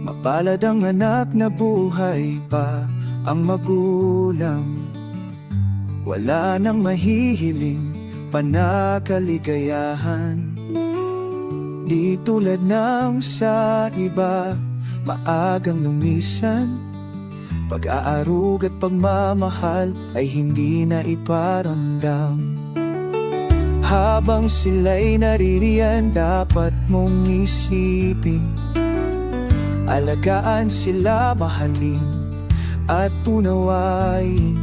Mapalad ang anak na buhay pa ang magulang. Wala nang mahihiling pa na kaligayahan. Di tulad ng sa iba, maagang lumisan. Pag-aarug at pagmamahal ay hindi na iparamdam. Habang sila'y naririyan, dapat mong isipin, alagaan sila, mahalin at unawain.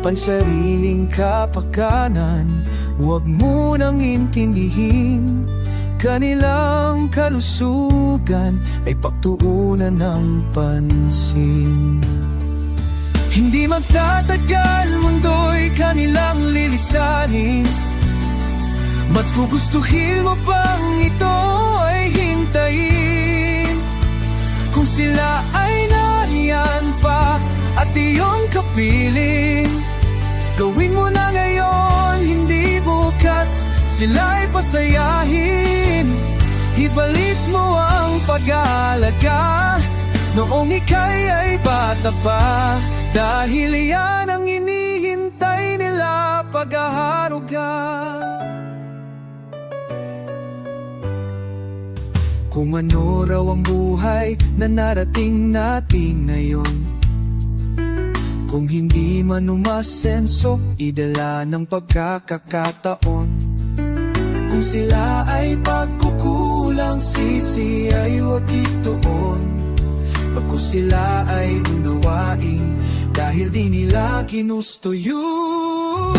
Pansariling kapakanan, huwag mo nang intindihin. Kanilang kalusugan ay pagtuunan ng pansin. Hindi magtatagal, mundo'y kanilang lilisanin. Mas gugustuhin mo pang ito ay hintayin. Kung sila ay nariyan pa at iyong kapiling, gawin mo na ngayon, hindi bukas. Sila'y pasayahin. Ibalik mo ang pag-aalaga noong ika'y ay bata pa. Dahil yan ang inihintay nila, pag-aharuga. Kung ano raw ang buhay na narating natin ngayon, kung hindi man umasenso, idala ng pagkakataon. Kung sila ay pagkukulang, sisi ay huwag ituon. Pag kung sila ay unawain, dahil di nila ginusto yun.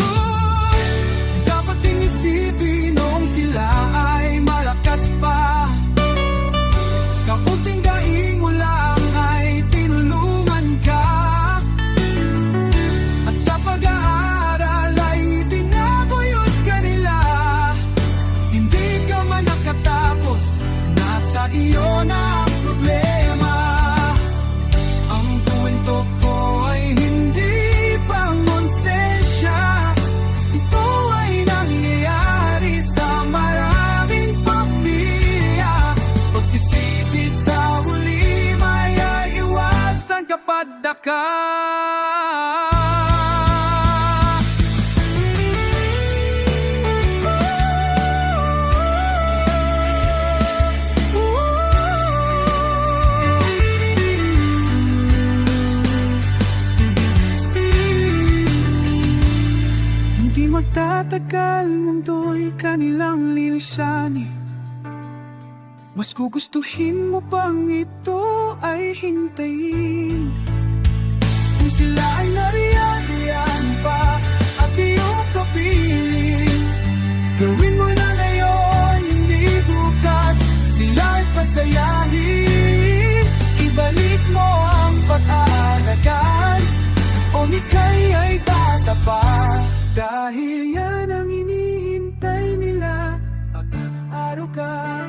Dapat din isipin nung sila ay malakas pa. Kaputing daing mo lang ay tinulungan ka. At sa pag-aaral ay itinaguyod ka nila. Hindi ka man nakatapos, nasa iyo na ang problema. Ang kwento ko ay hindi pangonsensya. Ito ay nangyayari sa maraming pamilya. Pagsisisi sa huli, may iwasan kapag daka. Hindi magtatagal, mundo'y kanilang lilisanin. Mas gugustuhin mo pang ito ay hintayin. Kung sila ay nariyan pa at iyong kapiling, gawin mo na ngayon, hindi bukas. Sila ay pasayahin. Ibalik mo ang pag-aalagaan o ika'y ay bata pa. Dahil yan ang inihintay nila, pag-aruga.